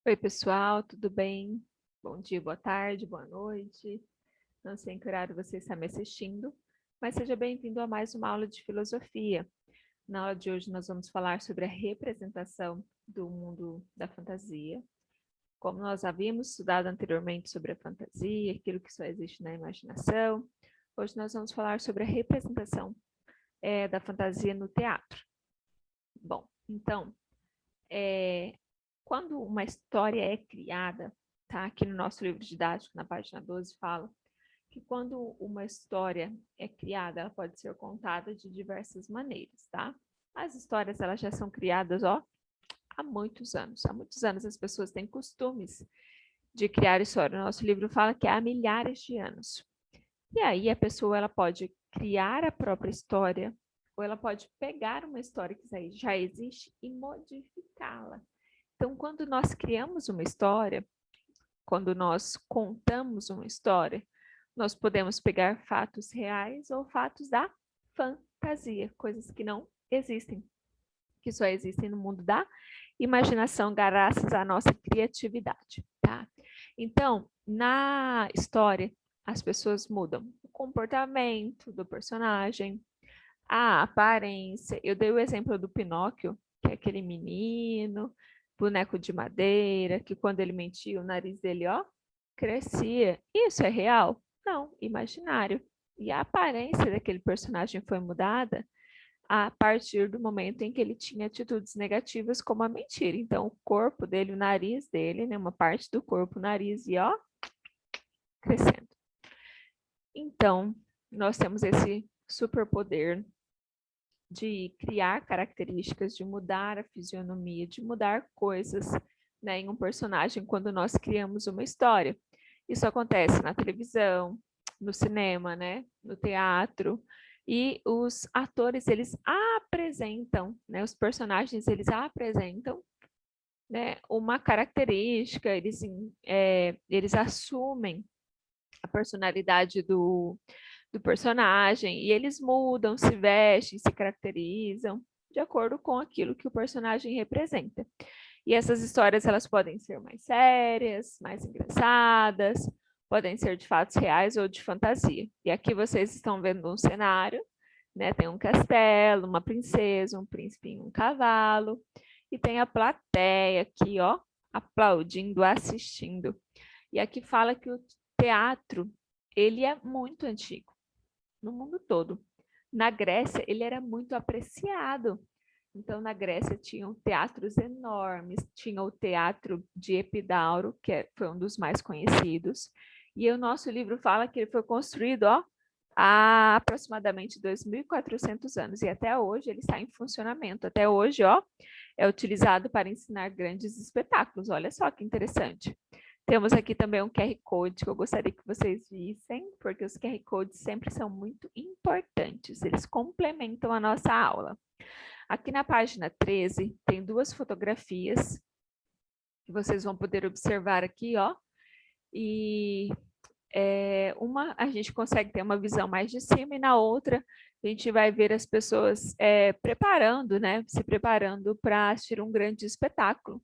Oi, pessoal, tudo bem? Bom dia, boa tarde, boa noite. Não sei em que horário você está me assistindo, mas seja bem-vindo a mais uma aula de filosofia. Na aula de hoje nós vamos falar sobre a representação do mundo da fantasia. Como nós havíamos estudado anteriormente sobre a fantasia, aquilo que só existe na imaginação, hoje nós vamos falar sobre a representação da fantasia no teatro. Bom, então, quando uma história é criada, tá? Aqui no nosso livro didático, na página 12, fala que quando uma história é criada, ela pode ser contada de diversas maneiras, tá? As histórias, elas já são criadas, ó, há muitos anos. Há muitos anos as pessoas têm costumes de criar história. O nosso livro fala que há milhares de anos. E aí a pessoa, ela pode criar a própria história, ou ela pode pegar uma história que já existe e modificá-la. Então, quando nós criamos uma história, quando nós contamos uma história, nós podemos pegar fatos reais ou fatos da fantasia, coisas que não existem, que só existem no mundo da imaginação, graças à nossa criatividade, tá? Então, na história, as pessoas mudam o comportamento do personagem, a aparência. Eu dei o exemplo do Pinóquio, que é aquele menino, boneco de madeira, que quando ele mentia, o nariz dele, ó, crescia. Isso é real? Não, imaginário. E a aparência daquele personagem foi mudada a partir do momento em que ele tinha atitudes negativas, como a mentira. Então, o corpo dele, o nariz dele, né, uma parte do corpo, o nariz, e ó, crescendo. Então, nós temos esse superpoder de criar características, de mudar a fisionomia, de mudar coisas, né, em um personagem quando nós criamos uma história. Isso acontece na televisão, no cinema, né, no teatro, e os atores, eles apresentam, né, os personagens, eles apresentam, né, uma característica, eles assumem a personalidade do personagem, e eles mudam, se vestem, se caracterizam de acordo com aquilo que o personagem representa. E essas histórias, elas podem ser mais sérias, mais engraçadas, podem ser de fatos reais ou de fantasia. E aqui vocês estão vendo um cenário, né? Tem um castelo, uma princesa, um príncipe e um cavalo, e tem a plateia aqui, ó, aplaudindo, assistindo. E aqui fala que o teatro, ele é muito antigo no mundo todo. Na Grécia, ele era muito apreciado. Então, na Grécia, tinham teatros enormes, tinha o teatro de Epidauro, que foi um dos mais conhecidos, e o nosso livro fala que ele foi construído, ó, há aproximadamente 2.400 anos, e até hoje ele está em funcionamento. Até hoje, ó, é utilizado para ensinar grandes espetáculos. Olha só que interessante. Temos aqui também um QR Code que eu gostaria que vocês vissem, porque os QR Codes sempre são muito importantes, eles complementam a nossa aula. Aqui na página 13 tem duas fotografias que vocês vão poder observar aqui, ó, e uma a gente consegue ter uma visão mais de cima e na outra a gente vai ver as pessoas preparando, né, se preparando para assistir um grande espetáculo,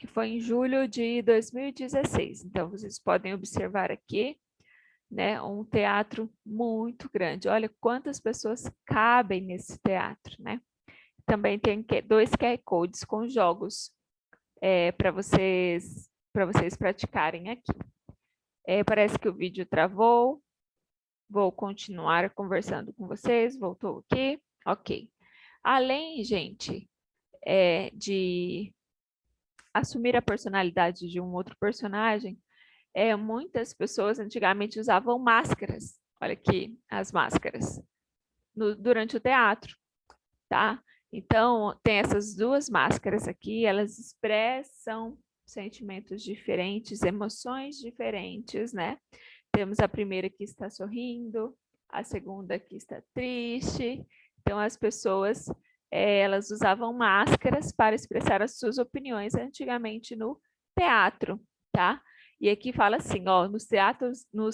que foi em julho de 2016. Então, vocês podem observar aqui, né, um teatro muito grande. Olha quantas pessoas cabem nesse teatro, né? Também tem dois QR Codes com jogos para vocês praticarem aqui. Parece que o vídeo travou. Vou continuar conversando com vocês. Voltou aqui? Ok. Além, gente, de assumir a personalidade de um outro personagem, muitas pessoas antigamente usavam máscaras. Olha aqui as máscaras durante o teatro, tá? Então, tem essas duas máscaras aqui, elas expressam sentimentos diferentes, emoções diferentes, né? Temos a primeira que está sorrindo, a segunda que está triste. Então, as pessoas, elas usavam máscaras para expressar as suas opiniões antigamente no teatro, tá? E aqui fala assim, ó, nos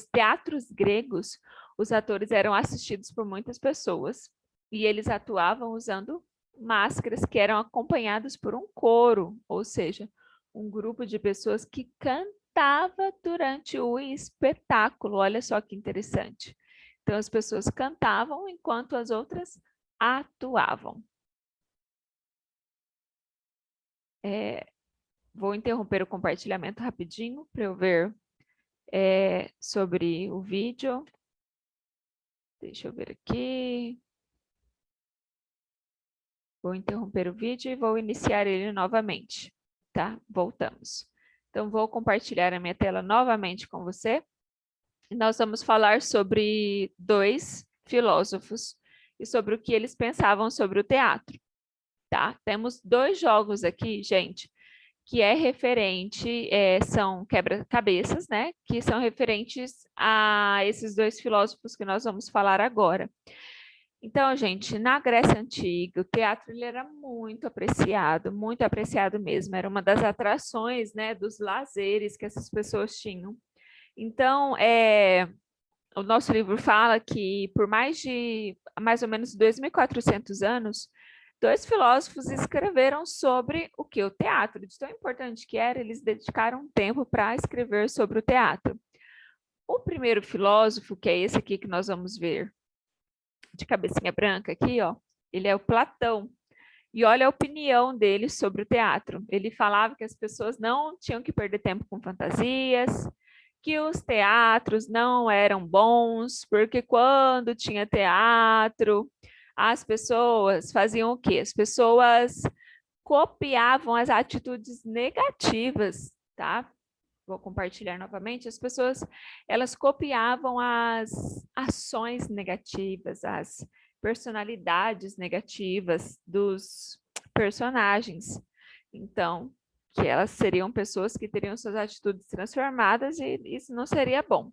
teatros gregos, os atores eram assistidos por muitas pessoas e eles atuavam usando máscaras que eram acompanhadas por um coro, ou seja, um grupo de pessoas que cantava durante o espetáculo. Olha só que interessante. Então, as pessoas cantavam enquanto as outras atuavam. Vou interromper o compartilhamento rapidinho para eu ver sobre o vídeo. Deixa eu ver aqui. Vou interromper o vídeo e vou iniciar ele novamente, tá? Voltamos. Então, vou compartilhar a minha tela novamente com você. Nós vamos falar sobre 2 filósofos e sobre o que eles pensavam sobre o teatro, tá? Temos 2 jogos aqui, gente, que é referente, são quebra-cabeças, né? Que são referentes a esses 2 filósofos que nós vamos falar agora. Então, gente, na Grécia Antiga, o teatro ele era muito apreciado mesmo. Era uma das atrações, né, dos lazeres que essas pessoas tinham. Então, o nosso livro fala que por mais ou menos 2.400 anos, 2 filósofos escreveram sobre o que? O teatro. De tão importante que era, eles dedicaram tempo para escrever sobre o teatro. O primeiro filósofo, que é esse aqui que nós vamos ver, de cabecinha branca aqui, ó, ele é o Platão. E olha a opinião dele sobre o teatro. Ele falava que as pessoas não tinham que perder tempo com fantasias, que os teatros não eram bons, porque quando tinha teatro, as pessoas faziam o quê? As pessoas copiavam as atitudes negativas, tá? Vou compartilhar novamente, as pessoas, elas copiavam as ações negativas, as personalidades negativas dos personagens. Então, que elas seriam pessoas que teriam suas atitudes transformadas e isso não seria bom.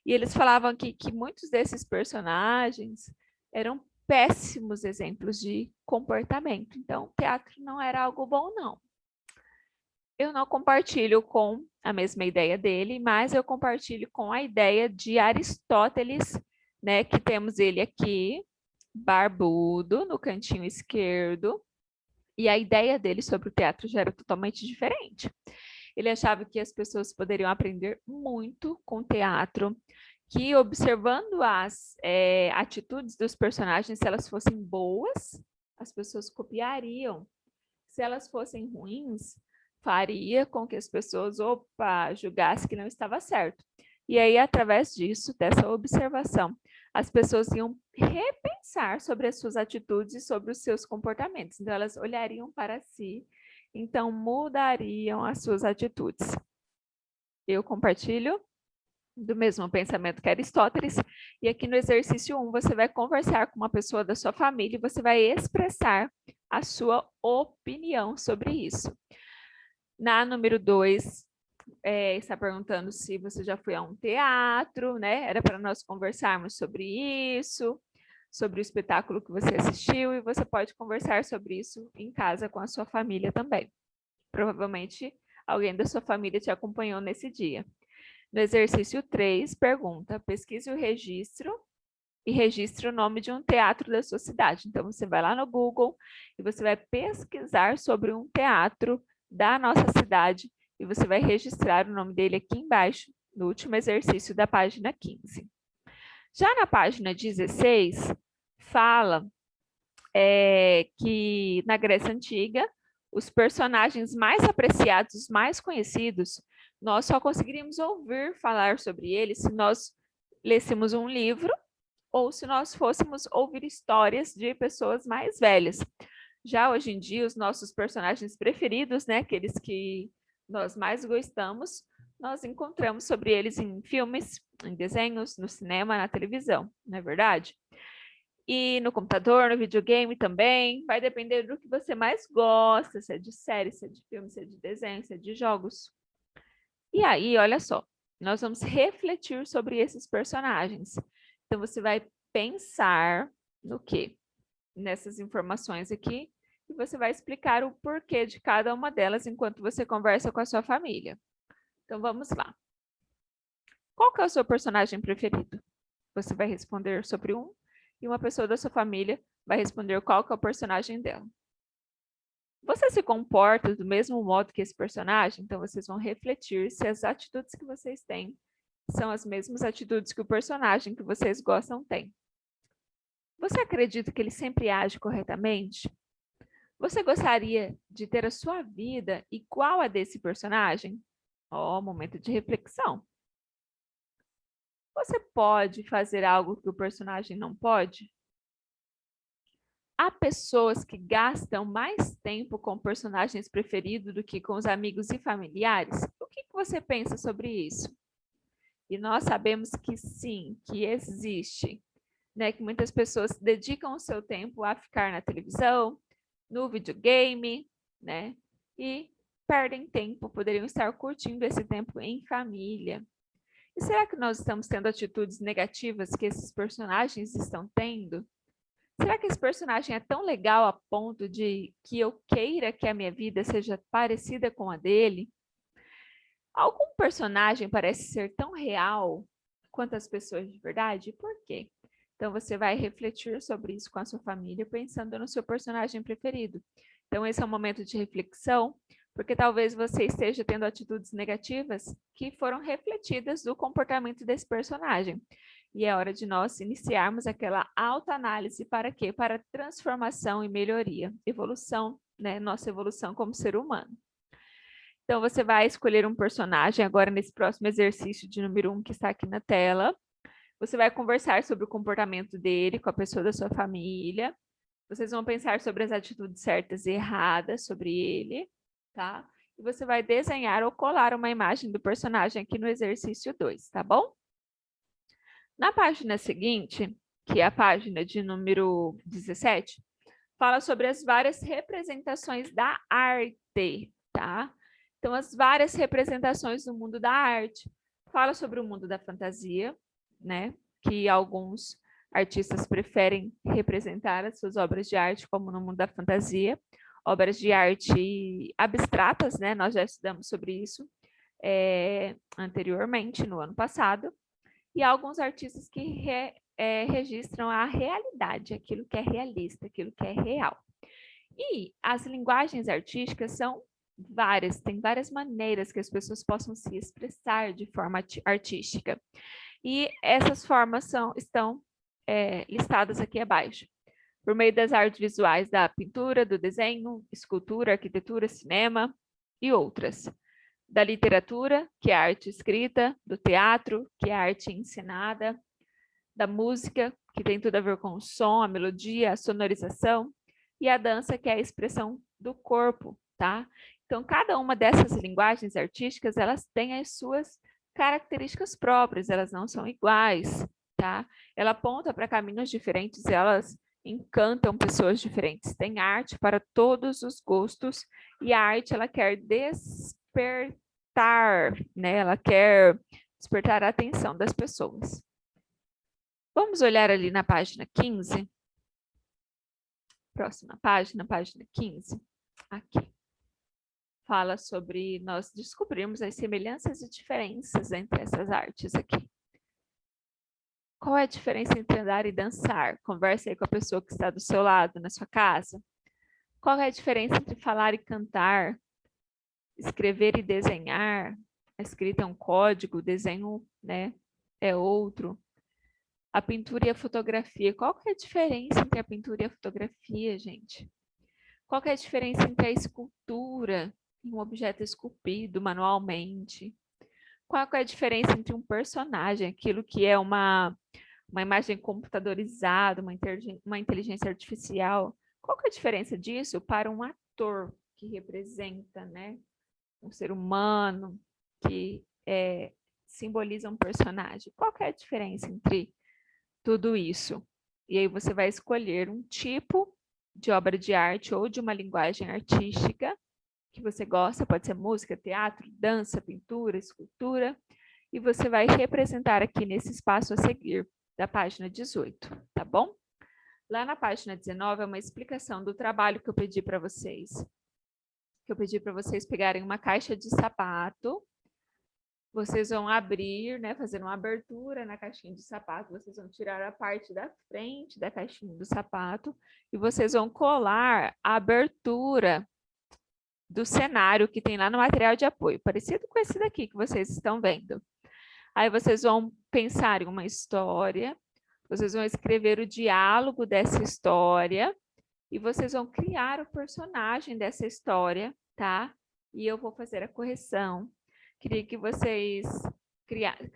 E eles falavam que muitos desses personagens eram péssimos exemplos de comportamento. Então, teatro não era algo bom, não. Eu não compartilho com a mesma ideia dele, mas eu compartilho com a ideia de Aristóteles, né, que temos ele aqui, barbudo, no cantinho esquerdo, e a ideia dele sobre o teatro já era totalmente diferente. Ele achava que as pessoas poderiam aprender muito com teatro, que observando as atitudes dos personagens, se elas fossem boas, as pessoas copiariam. Se elas fossem ruins, faria com que as pessoas, julgassem que não estava certo. E aí, através disso, dessa observação, as pessoas iam repensar sobre as suas atitudes e sobre os seus comportamentos. Então, elas olhariam para si, então mudariam as suas atitudes. Eu compartilho do mesmo pensamento que Aristóteles, e aqui no exercício 1 você vai conversar com uma pessoa da sua família e você vai expressar a sua opinião sobre isso. Na número 2, está perguntando se você já foi a um teatro, né? Era para nós conversarmos sobre isso, sobre o espetáculo que você assistiu, e você pode conversar sobre isso em casa com a sua família também. Provavelmente alguém da sua família te acompanhou nesse dia. No exercício 3, pergunta, pesquise o registro e registre o nome de um teatro da sua cidade. Então, você vai lá no Google e você vai pesquisar sobre um teatro da nossa cidade e você vai registrar o nome dele aqui embaixo, no último exercício da página 15. Já na página 16, fala que na Grécia Antiga, os personagens mais apreciados, mais conhecidos, nós só conseguiríamos ouvir falar sobre eles se nós lêssemos um livro ou se nós fôssemos ouvir histórias de pessoas mais velhas. Já hoje em dia, os nossos personagens preferidos, né, aqueles que nós mais gostamos, nós encontramos sobre eles em filmes, em desenhos, no cinema, na televisão, não é verdade? E no computador, no videogame também, vai depender do que você mais gosta, se é de série, se é de filme, se é de desenho, se é de jogos. E aí, olha só, nós vamos refletir sobre esses personagens. Então, você vai pensar no quê? Nessas informações aqui, e você vai explicar o porquê de cada uma delas enquanto você conversa com a sua família. Então, vamos lá. Qual que é o seu personagem preferido? Você vai responder sobre um, e uma pessoa da sua família vai responder qual que é o personagem dela. Você se comporta do mesmo modo que esse personagem? Então, vocês vão refletir se as atitudes que vocês têm são as mesmas atitudes que o personagem que vocês gostam tem. Você acredita que ele sempre age corretamente? Você gostaria de ter a sua vida igual a desse personagem? Ó, momento de reflexão. Você pode fazer algo que o personagem não pode? Há pessoas que gastam mais tempo com personagens preferidos do que com os amigos e familiares? O que você pensa sobre isso? E nós sabemos que sim, que existe, né? Que muitas pessoas dedicam o seu tempo a ficar na televisão, no videogame, né? E perdem tempo, poderiam estar curtindo esse tempo em família. E será que nós estamos tendo atitudes negativas que esses personagens estão tendo? Será que esse personagem é tão legal a ponto de que eu queira que a minha vida seja parecida com a dele? Algum personagem parece ser tão real quanto as pessoas de verdade? Por quê? Então você vai refletir sobre isso com a sua família, pensando no seu personagem preferido. Então esse é um momento de reflexão, porque talvez você esteja tendo atitudes negativas que foram refletidas do comportamento desse personagem. E é hora de nós iniciarmos aquela autoanálise para quê? Para transformação e melhoria, evolução, né? Nossa evolução como ser humano. Então, você vai escolher um personagem agora nesse próximo exercício de número 1 que está aqui na tela. Você vai conversar sobre o comportamento dele com a pessoa da sua família. Vocês vão pensar sobre as atitudes certas e erradas sobre ele, tá? E você vai desenhar ou colar uma imagem do personagem aqui no exercício 2, tá bom? Na página seguinte, que é a página de número 17, fala sobre as várias representações da arte, tá? Então, as várias representações do mundo da arte. Fala sobre o mundo da fantasia, né? Que alguns artistas preferem representar as suas obras de arte como no mundo da fantasia. Obras de arte abstratas, né? Nós já estudamos sobre isso anteriormente, no ano passado. E há alguns artistas que registram a realidade, aquilo que é realista, aquilo que é real. E as linguagens artísticas são várias, tem várias maneiras que as pessoas possam se expressar de forma artística. E essas formas estão listadas aqui abaixo. Por meio das artes visuais da pintura, do desenho, escultura, arquitetura, cinema e outras. Da literatura, que é a arte escrita, do teatro, que é a arte ensinada, da música, que tem tudo a ver com o som, a melodia, a sonorização, e a dança, que é a expressão do corpo, tá? Então, cada uma dessas linguagens artísticas, elas têm as suas características próprias, elas não são iguais, tá? Ela aponta para caminhos diferentes, elas encantam pessoas diferentes. Tem arte para todos os gostos, e a arte, ela quer despertar, né? Ela quer despertar a atenção das pessoas. Vamos olhar ali na página 15. Próxima página, página 15. Aqui. Fala sobre nós descobrirmos as semelhanças e diferenças entre essas artes aqui. Qual é a diferença entre andar e dançar? Converse aí com a pessoa que está do seu lado, na sua casa. Qual é a diferença entre falar e cantar? Escrever e desenhar? A escrita é um código, o desenho, né, é outro. A pintura e a fotografia. Qual que é a diferença entre a pintura e a fotografia, gente? Qual que é a diferença entre a escultura e um objeto esculpido manualmente? Qual que é a diferença entre um personagem, aquilo que é uma imagem computadorizada, uma inteligência artificial? Qual que é a diferença disso para um ator que representa, né, um ser humano, que simboliza um personagem? Qual que é a diferença entre tudo isso? E aí você vai escolher um tipo de obra de arte ou de uma linguagem artística que você gosta, pode ser música, teatro, dança, pintura, escultura, e você vai representar aqui nesse espaço a seguir da página 18, tá bom? Lá na página 19 é uma explicação do trabalho que eu pedi para vocês. Que eu pedi para vocês pegarem uma caixa de sapato. Vocês vão abrir, né, fazer uma abertura na caixinha de sapato, vocês vão tirar a parte da frente da caixinha do sapato e vocês vão colar a abertura do cenário que tem lá no material de apoio, parecido com esse daqui que vocês estão vendo. Aí vocês vão pensar em uma história, vocês vão escrever o diálogo dessa história e vocês vão criar o personagem dessa história, tá? E eu vou fazer a correção. Queria que vocês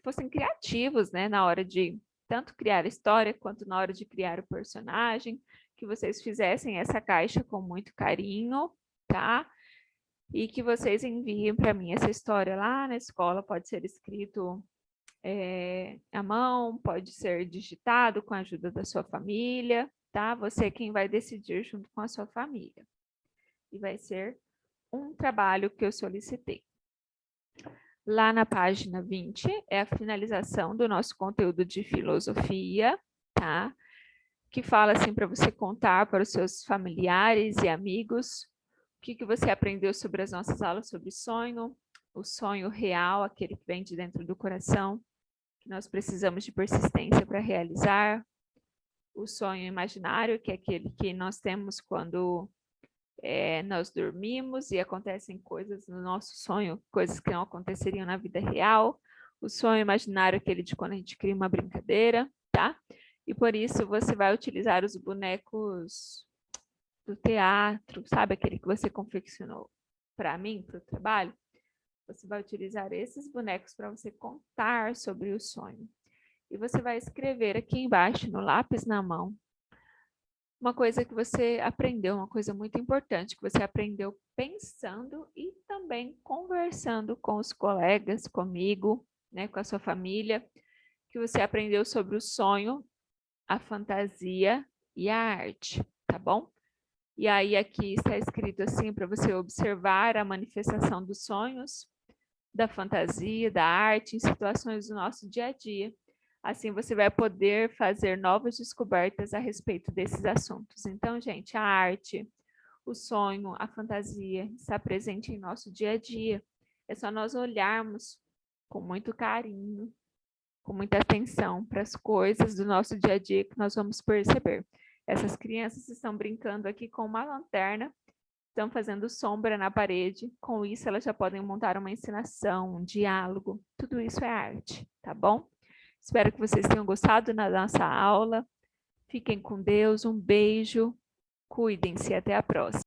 fossem criativos, né, na hora de tanto criar a história quanto na hora de criar o personagem, que vocês fizessem essa caixa com muito carinho, tá? E que vocês enviem para mim essa história lá na escola, pode ser escrito à mão, pode ser digitado com a ajuda da sua família, tá? Você é quem vai decidir junto com a sua família. E vai ser um trabalho que eu solicitei. Lá na página 20 é a finalização do nosso conteúdo de filosofia, tá? Que fala assim para você contar para os seus familiares e amigos o que você aprendeu sobre as nossas aulas sobre sonho, o sonho real, aquele que vem de dentro do coração, que nós precisamos de persistência para realizar, o sonho imaginário, que é aquele que nós temos quando nós dormimos e acontecem coisas no nosso sonho, coisas que não aconteceriam na vida real, o sonho imaginário, aquele de quando a gente cria uma brincadeira, tá? E por isso você vai utilizar os bonecos do teatro, sabe aquele que você confeccionou para mim, para o trabalho? Você vai utilizar esses bonecos para você contar sobre o sonho. E você vai escrever aqui embaixo, no lápis na mão, uma coisa que você aprendeu, uma coisa muito importante, que você aprendeu pensando e também conversando com os colegas, comigo, né, com a sua família, que você aprendeu sobre o sonho, a fantasia e a arte, tá bom? E aí aqui está escrito assim para você observar a manifestação dos sonhos, da fantasia, da arte em situações do nosso dia a dia. Assim você vai poder fazer novas descobertas a respeito desses assuntos. Então, gente, a arte, o sonho, a fantasia está presente em nosso dia a dia. É só nós olharmos com muito carinho, com muita atenção para as coisas do nosso dia a dia que nós vamos perceber. Essas crianças estão brincando aqui com uma lanterna, estão fazendo sombra na parede. Com isso, elas já podem montar uma encenação, um diálogo. Tudo isso é arte, tá bom? Espero que vocês tenham gostado da nossa aula. Fiquem com Deus, um beijo, cuidem-se, até a próxima.